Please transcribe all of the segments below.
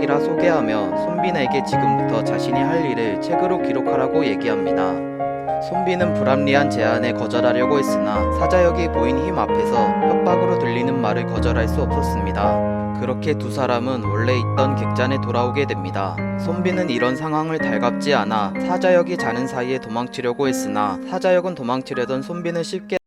상황이라 소개하며 손빈에게 지금부터 자신이 할 일을 책으로 기록하라고 얘기합니다. 손빈은 불합리한 제안에 거절하려고 했으나 사자역이 보인 힘 앞에서 협박으로 들리는 말을 거절할 수 없었습니다. 그렇게 두 사람은 원래 있던 객잔에 돌아오게 됩니다. 손빈은 이런 상황을 달갑지 않아 사자역이 자는 사이에 도망치려고 했으나 사자역은 도망치려던 손빈을 쉽게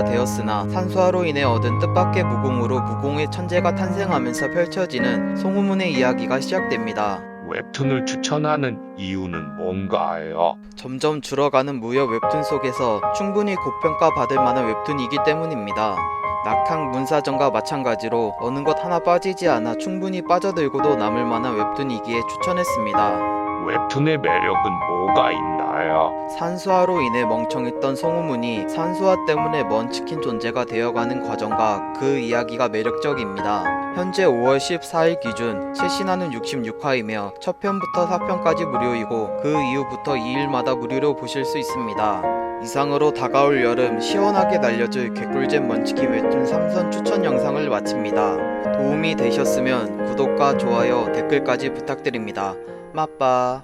되었으나 산소화로 인해 얻은 뜻밖의 무공으로 무공의 천재가 탄생하면서 펼쳐지는 송우문의 이야기가 시작됩니다. 웹툰을 추천하는 이유는 뭔가요? 점점 줄어가는 무협 웹툰 속에서 충분히 고평가 받을 만한 웹툰이기 때문입니다. 낙항 문사전과 마찬가지로 어느 것 하나 빠지지 않아 충분히 빠져들고도 남을 만한 웹툰이기에 추천했습니다. 웹툰의 매력은 뭐가 있나요? 산소화로 인해 멍청했던 송우문이 산소화 때문에 먼치킨 존재가 되어가는 과정과 그 이야기가 매력적입니다. 현재 5월 14일 기준 최신화는 66화이며 첫 편부터 4편까지 무료이고 그 이후부터 2일마다 무료로 보실 수 있습니다. 이상으로 다가올 여름 시원하게 날려줄 개꿀잼 먼치킨 웹툰 3선 추천 영상을 마칩니다. 도움이 되셨으면 구독과 좋아요, 댓글까지 부탁드립니다. 맛빠.